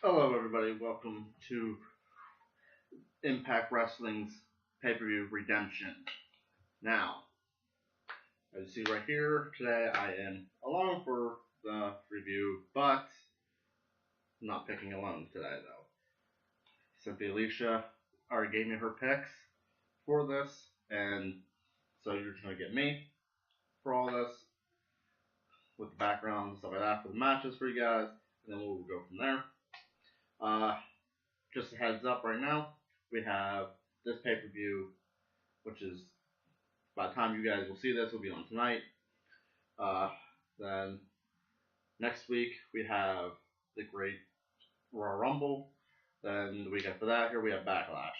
Hello, everybody. Welcome to Impact Wrestling's pay-per-view Redemption. Now, as you see right here, today I am alone for the review, but I'm not picking alone today, though. Simply Alicia already gave me her picks for this, and so you're just going to get me for all this, with the background and stuff like that for the matches for you guys, and then we'll go from there. Just a heads up right now, we have this pay-per-view, which is, by the time you guys will see this, will be on tonight. Then, next week, we have the Great Royal Rumble. Then, the week after that, here we have Backlash.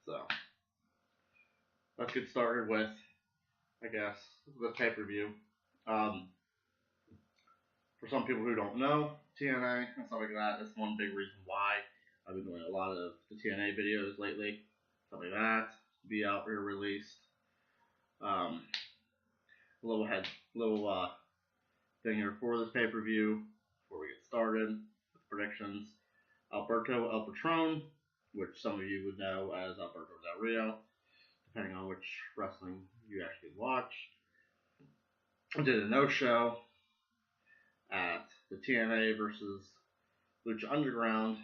So, let's get started with, I guess, the pay-per-view. For some people who don't know TNA and stuff like that, that's one big reason why I've been doing a lot of the TNA videos lately, stuff like that, be out here released. Little thing here for this pay-per-view before we get started with predictions. Alberto El Patron, which some of you would know as Alberto Del Rio, depending on which wrestling you actually watch. I did a no-show at the TNA versus Lucha Underground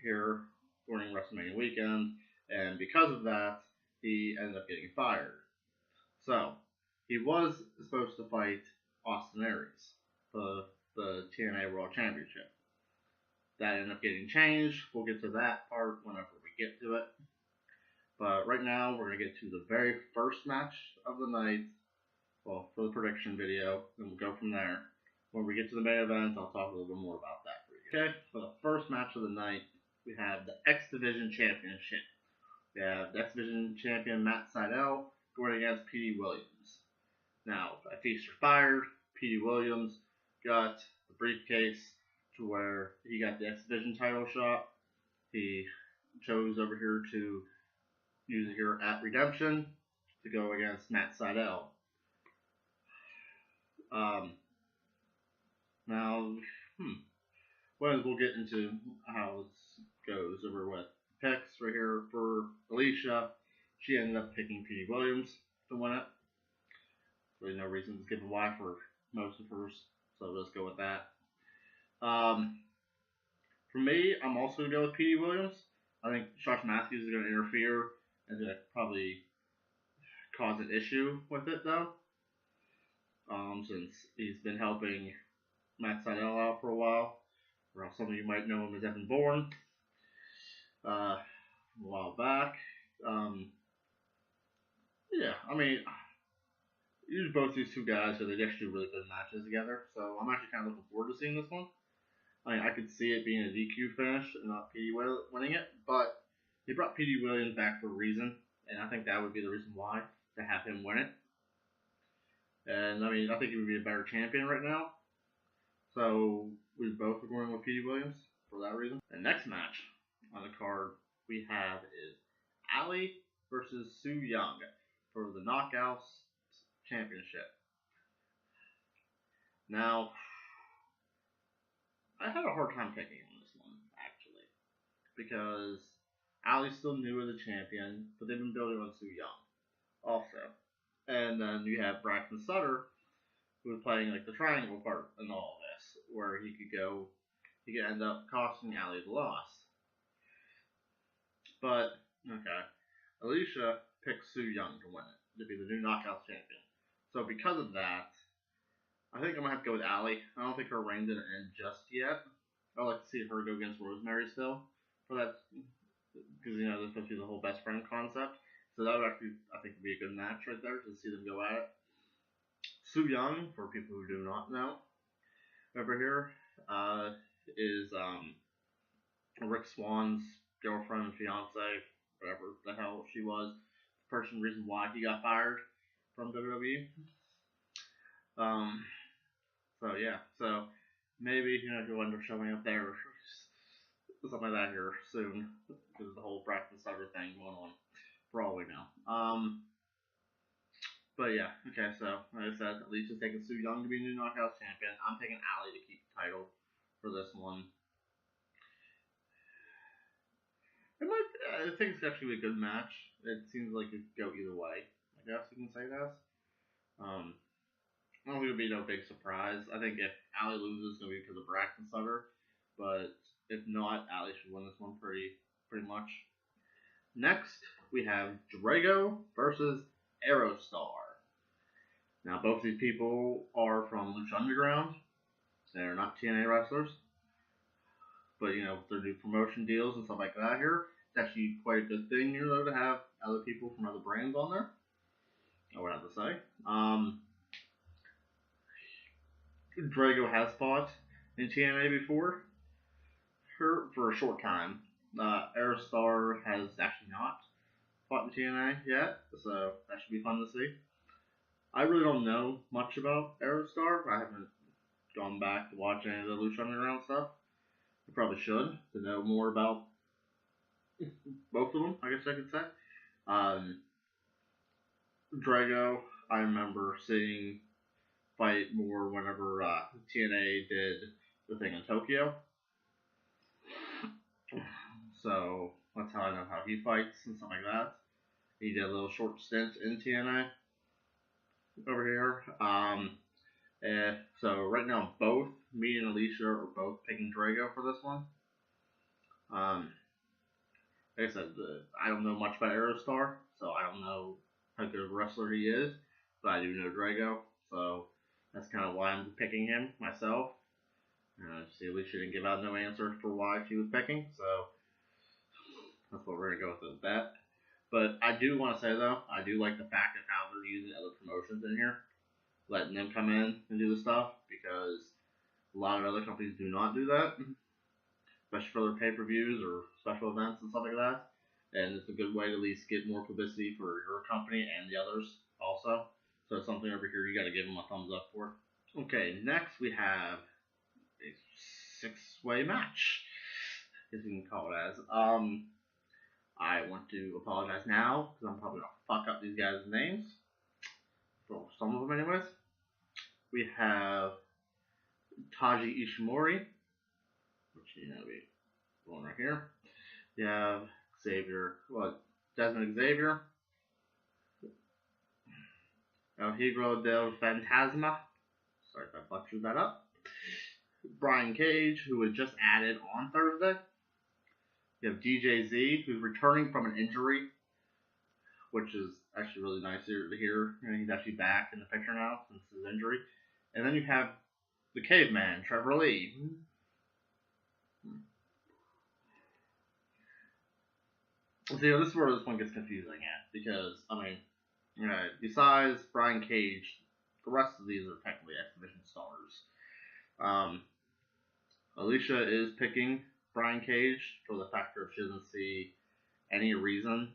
here during WrestleMania weekend, and because of that, he ended up getting fired. So, he was supposed to fight Austin Aries for the TNA World Championship. That ended up getting changed. We'll get to that part whenever we get to it. But right now, we're going to get to the very first match of the night, well, for the prediction video, and we'll go from there. When we get to the main event, I'll talk a little bit more about that for you. Okay, for the first match of the night, we have the X Division Championship. We have the X Division Champion Matt Sidell going against P.D. Williams. Now, by Feast or Fired, P.D. Williams got the briefcase to where he got the X Division title shot. He chose over here to use it here at Redemption to go against Matt Sidell. Now, we'll get into how this goes over with picks right here for Alicia. She ended up picking P.D. Williams to win it. Really no reason to give a why for most of hers, so let's go with that. For me, I'm also going to go with P.D. Williams. I think Josh Matthews is going to interfere and going to probably cause an issue with it, though. Since he's been helping Matt Sidell out for a while. Or some of you might know him as Evan Bourne. A while back. Yeah, I mean, usually both these two guys, so they actually do really good matches together. So I'm actually kind of looking forward to seeing this one. I mean, I could see it being a DQ finish and not P.D. winning it, but they brought P.D. Williams back for a reason, and I think that would be the reason why, to have him win it. And I mean, I think he would be a better champion right now. So we both are going with P.D. Williams for that reason. The next match on the card we have is Aries versus Sooyoung for the Knockouts Championship. Now, I had a hard time picking on this one, actually, because Aries still new as a champion, but they've been building on Sooyoung also. And then you have Braxton Sutter, who was playing like the triangle part in all of this, where he could end up costing Aries the loss. But, okay, Alicia picked Sooyoung to win it, to be the new Knockouts champion. So because of that, I think I'm going to have to go with Aries. I don't think her reign didn't end just yet. I'd like to see her go against Rosemary still, for that, because, you know, there's supposed to be the whole best friend concept. So that would actually, I think, would be a good match right there to see them go at it. Sooyoung, for people who do not know, over here, is Rick Swan's girlfriend, fiance, whatever the hell she was, the reason why he got fired from WWE. So yeah, so maybe, you know, he'll end up showing up there or something like that here soon, because of the whole Braxton Sutter thing going on, for all we know. But yeah, okay, so like I said, Alicia's taking Sooyoung to be new Knockouts champion. I'm taking Aries to keep the title for this one. I think it's actually a good match. It seems like it could go either way. I guess you can say that. I don't think it'll be no big surprise. I think if Allie loses, it'll be because of Braxton Sutter. But if not, Allie should win this one pretty much. Next, we have Drago versus Aerostar. Now, both these people are from Lucha Underground. They're not TNA wrestlers. But, you know, with their new promotion deals and stuff like that here, it's actually quite a good thing, you know, to have other people from other brands on there. I would have to say. Drago has fought in TNA before for a short time. Aerostar has actually not fought in TNA yet, so that should be fun to see. I really don't know much about Aerostar. I haven't gone back to watch any of the Lucha Underground stuff. I probably should to know more about both of them, I guess I could say. Drago, I remember seeing fight more whenever TNA did the thing in Tokyo. So that's how I know how he fights and stuff like that. He did a little short stint in TNA over here. And so right now, both me and Alicia are both picking Drago for this one. Like I said, I don't know much about Aerostar, so I don't know how good of a wrestler he is, but I do know Drago, so that's kind of why I'm picking him myself. See, Alicia didn't give out no answer for why she was picking, so that's what we're going to go with that. But I do want to say, though, I do like the fact of how they're using other promotions in here, letting them come in and do the stuff, because a lot of other companies do not do that, especially for their pay-per-views or special events and stuff like that. And it's a good way to at least get more publicity for your company and the others also. So it's something over here you got to give them a thumbs up for. Okay, next we have a six-way match, if you can call it as. I want to apologize now, because I'm probably going to fuck up these guys' names. For some of them anyways. We have Taji Ishimori, which, you know, we going right here. You have Desmond Xavier. El Higro del Fantasma. Sorry if I butchered that up. Brian Cage, who was just added on Thursday. You have DJZ, who's returning from an injury, which is actually really nice to hear. You know, he's actually back in the picture now since his injury. And then you have the Caveman, Trevor Lee. See, this is where this one gets confusing at, because, I mean, you know, besides Brian Cage, the rest of these are technically exhibition stars. Alicia is picking Brian Cage for the fact that she doesn't see any reason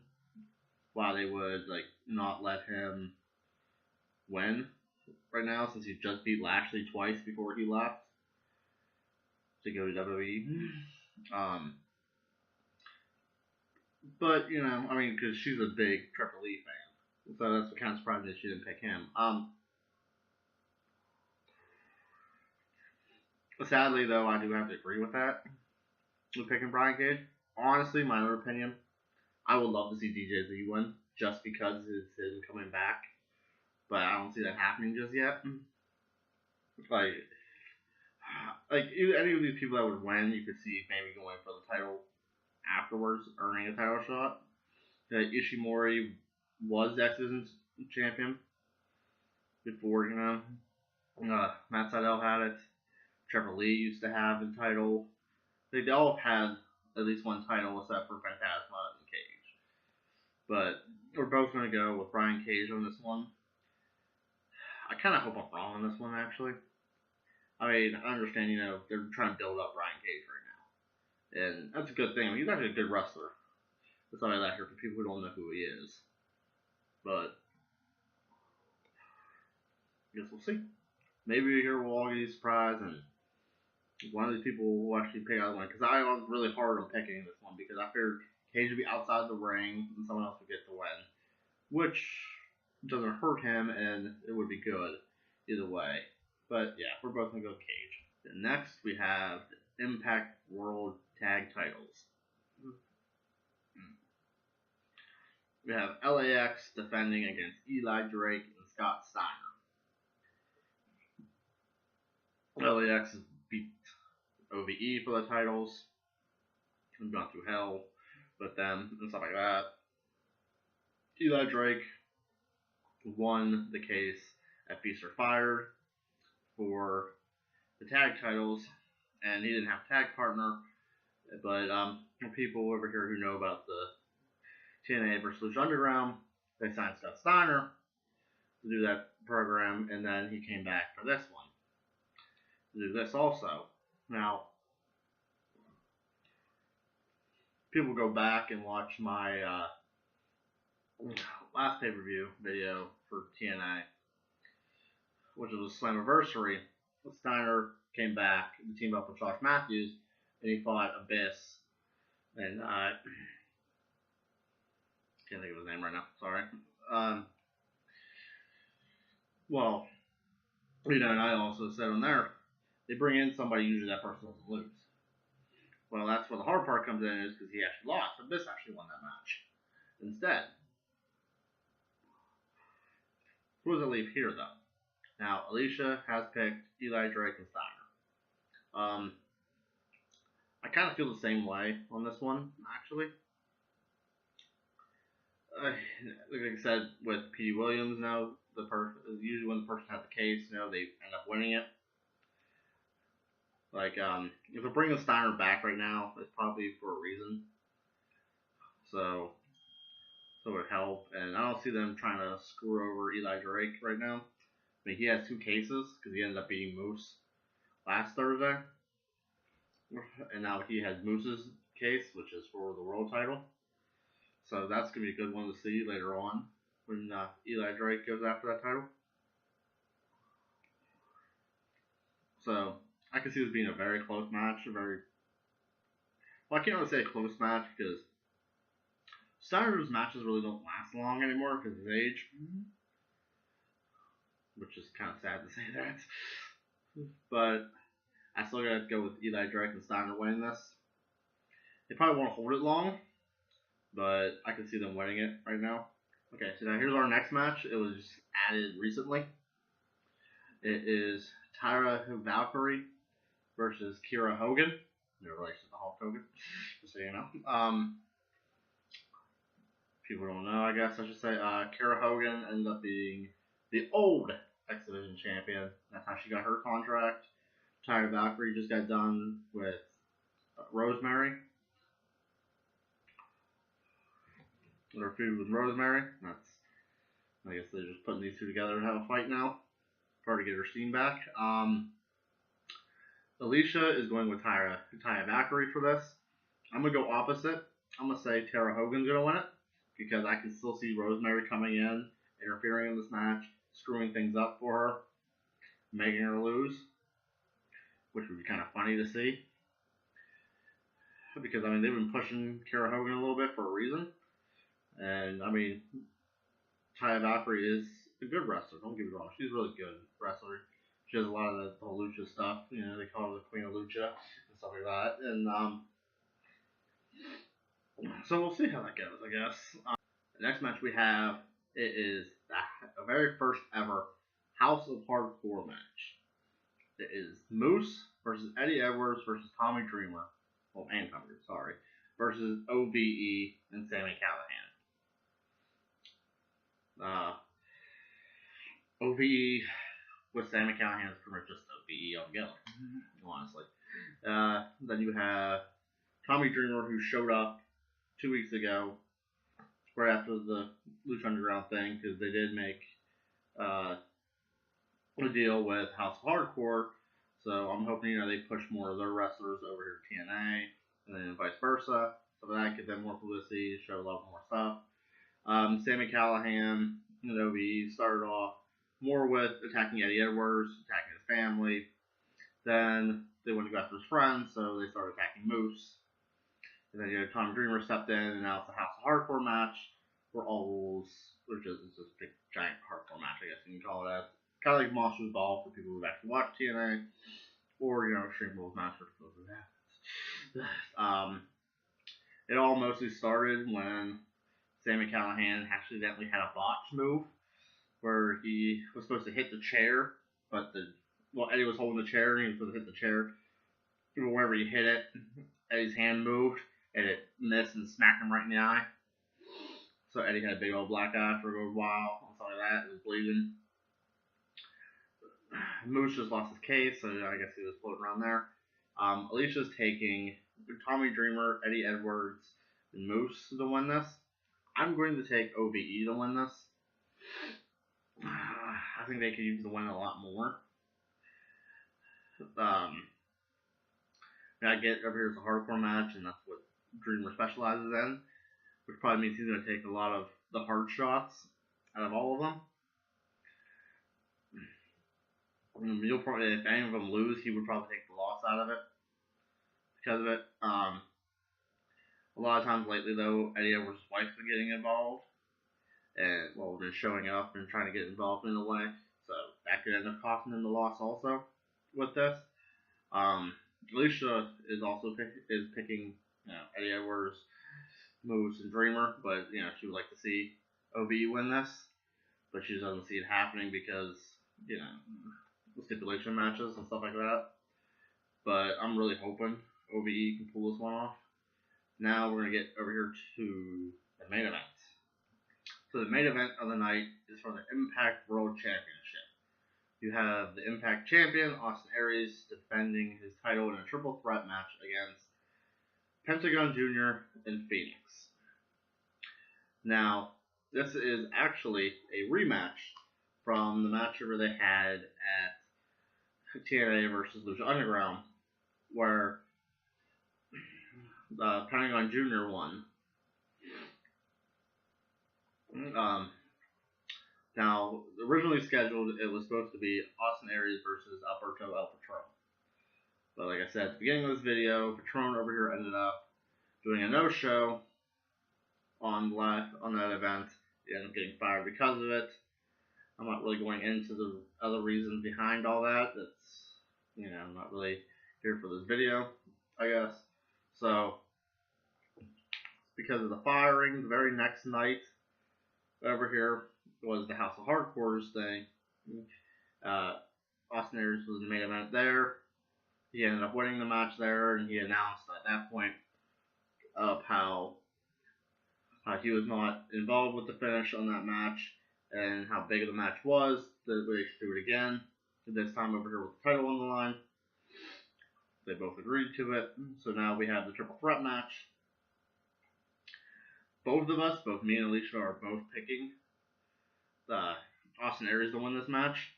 why they would, like, not let him win right now, since he just beat Lashley twice before he left to go to WWE. But, you know, I mean, because she's a big Trevor Lee fan. So that's what kind of surprising that she didn't pick him. Sadly, though, I do have to agree with that. With picking Brian Cage. Honestly, my own opinion, I would love to see DJZ win, just because it's him coming back. But I don't see that happening just yet. Like any of these people that would win, you could see maybe going for the title afterwards, earning a title shot. Ishimori was the X-Division champion before, you know, Matt Sidell had it. Trevor Lee used to have the title. They all had at least one title except for Fantasma and Cage. But we're both going to go with Brian Cage on this one. I kind of hope I'm wrong on this one, actually. I mean, I understand, you know, they're trying to build up Brian Cage right now. And that's a good thing. I mean, he's actually a good wrestler. That's all I like here for people who don't know who he is. But I guess we'll see. Maybe here we'll all get surprised and one of these people will actually pick out the one. Because I was really hard on picking this one because I figured Cage would be outside the ring and someone else would get the win. Which doesn't hurt him and it would be good either way. But yeah, we're both going to go Cage. And next we have the Impact World Tag Titles. we have LAX defending against Eli Drake and Scott Steiner. LAX has beat OVE for the titles. We've gone through hell with them and stuff like that. Eli Drake won the case at Feast or Fired for the tag titles, and he didn't have a tag partner, but people over here who know about the TNA versus Lucha Underground, they signed Scott Steiner to do that program, and then he came back for this one to do this also. Now, people go back and watch my last pay-per-view video for TNA, which was Slammiversary. Steiner came back and teamed up with Josh Matthews, and he fought Abyss. And can't think of his name right now. Sorry. Well, and I also said on there, they bring in somebody, usually that person doesn't lose. Well, that's where the hard part comes in, is because he actually lost. Abyss actually won that match instead. Who does it leave here, though? Now, Alicia has picked Eli Drake and Steiner. I kind of feel the same way on this one, actually. Like I said, with P. Williams now, usually when the person has the case, they end up winning it. Like, if they're bringing Steiner back right now, it's probably for a reason. So it would help. And I don't see them trying to screw over Eli Drake right now. I mean, he has 2 cases because he ended up beating Moose last Thursday. And now he has Moose's case, which is for the world title. So that's going to be a good one to see later on when Eli Drake goes after that title. So I can see this being a very close match. I can't really say a close match because Steiner's matches really don't last long anymore because of his age. Which is kind of sad to say that. But I still gotta go with Eli Drake and Steiner winning this. They probably won't hold it long, but I can see them winning it right now. Okay, so now here's our next match. It was just added recently. It is Tyra Valkyrie versus Kiera Hogan. No relation to Hulk Hogan, just so you know. People don't know, I guess I should say. Kiera Hogan ended up being the old X Division champion. That's how she got her contract. Tyra Valkyrie just got done with Rosemary. Her feud with Rosemary. I guess they're just putting these two together and have a fight now. Try to get her steam back. Alicia is going with Tyra Valkyrie for this. I'm going to go opposite. I'm going to say Tara Hogan's going to win it because I can still see Rosemary coming in, interfering in this match, screwing things up for her, making her lose, which would be kind of funny to see. Because, they've been pushing Kiera Hogan a little bit for a reason. And, Tyra Valkyrie is a good wrestler. Don't get me wrong. She's a really good wrestler. She does a lot of the whole lucha stuff. They call her the Queen of Lucha and stuff like that. And, so we'll see how that goes, I guess. The next match we have, it is the very first ever House of Hardcore match. It is Moose versus Eddie Edwards versus Tommy Dreamer. Well, and Tommy Dreamer, sorry. Versus OVE and Sami Callihan. OVE with Sami Callihan is pretty much just OVE altogether, honestly. Then you have Tommy Dreamer, who showed up 2 weeks ago, right after the Lucha Underground thing, because they did make a deal with House of Hardcore. So I'm hoping they push more of their wrestlers over here to TNA, and then vice versa, so that give them more publicity, show a lot more stuff. Sami Callihan and OVE started off more with attacking Eddie Edwards, attacking his family. Then they went to go after his friends, so they started attacking Moose. And then Tommy Dreamer stepped in, and now it's a House of Hardcore match for all rules, which is just a big giant hardcore match, I guess you can call it that. Kind of like Monsters Ball for people who actually watch TNA, or Extreme Rules match for people who haven't. It all mostly started when Sami Callihan accidentally had a botch move where he was supposed to hit the chair, but Eddie was holding the chair and he was supposed to hit the chair. Wherever he hit it, Eddie's hand moved and it missed and smacked him right in the eye. So Eddie had a big old black eye for a good while. On top of that, it was bleeding. Moose just lost his case, so I guess he was floating around there. Alicia's taking Tommy Dreamer, Eddie Edwards, and Moose to win this. I'm going to take OVE to win this. I think they could use the win a lot more. I get over here it's a hardcore match, and that's what Dreamer specializes in, which probably means he's going to take a lot of the hard shots out of all of them. You'll probably, if any of them lose, he would probably take the loss out of it because of it. A lot of times lately, though, Eddie Edwards' wife's been getting involved, and been showing up and trying to get involved in a way, so that could end up costing him the loss also with this. Alicia is also picking Eddie Edwards, Moose, and Dreamer, but she would like to see OVE win this, but she doesn't see it happening because stipulation matches and stuff like that. But I'm really hoping OVE can pull this one off. Now we're gonna get over here to the main event. So the main event of the night is for the Impact World Championship. You have the Impact Champion, Austin Aries, defending his title in a triple threat match against Pentagon Jr. and Phoenix. Now, this is actually a rematch from the match where they had at TNA versus Lucha Underground, where Pentagon Jr. won. Now, originally scheduled, it was supposed to be Austin Aries versus Alberto El Patron. But like I said at the beginning of this video, Patron over here ended up doing a no-show on that event. He ended up getting fired because of it. I'm not really going into the other reasons behind all that. That's, I'm not really here for this video, I guess. So, because of the firing, the very next night over here was the House of Hardcores thing. Austin Aries was the main event there. He ended up winning the match there, and he announced at that point of how he was not involved with the finish on that match, and how big of the match was, that they should do it again. This time over here with the title on the line. They both agreed to it. So now we have the triple threat match. Both of us, both me and Alicia, are both picking Austin Aries to win this match.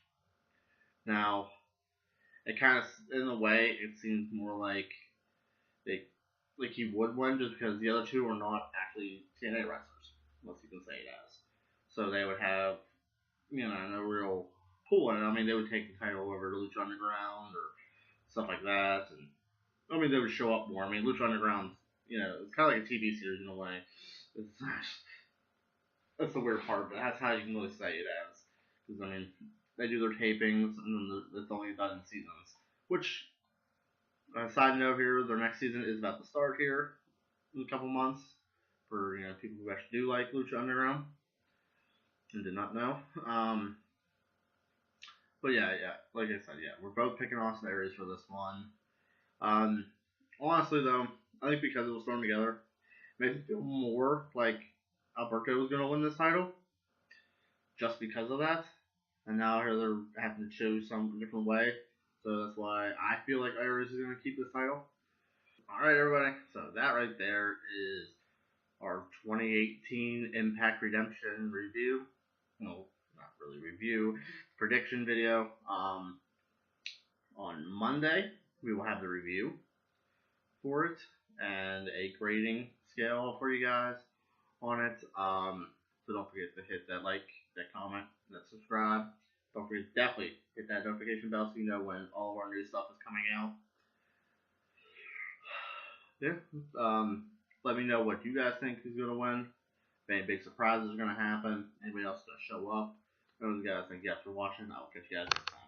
Now, it kind of, in a way, it seems more like he would win just because the other two are not actually TNA wrestlers, unless you can say it as. So they would have, no real pull in it. I mean, they would take the title over to Lucha Underground or stuff like that, and they would show up more. I mean, Lucha Underground, it's kind of like a TV series in a way. That's the weird part, but that's how you can really say it as. Because, they do their tapings, and then it's only done in seasons. Which, side note here, their next season is about to start here in a couple months. For, people who actually do like Lucha Underground. And did not know. But yeah, like I said, we're both picking Austin Aries for this one. Honestly, though, I think because it was thrown together, it makes me feel more like Alberto was going to win this title. Just because of that. And now here they're having to choose some different way. So that's why I feel like Aries is going to keep this title. Alright, everybody. So that right there is our 2018 Impact Redemption review. No, not really review. Prediction video. On Monday, we will have the review for it and a grading scale for you guys on it. So don't forget to hit that like, that comment, that subscribe. Don't forget to definitely hit that notification bell so you know when all of our new stuff is coming out. Let me know what you guys think is going to win. If any big surprises are going to happen. Anybody else going to show up. Those guys, thank you guys for watching. I'll catch you guys next time.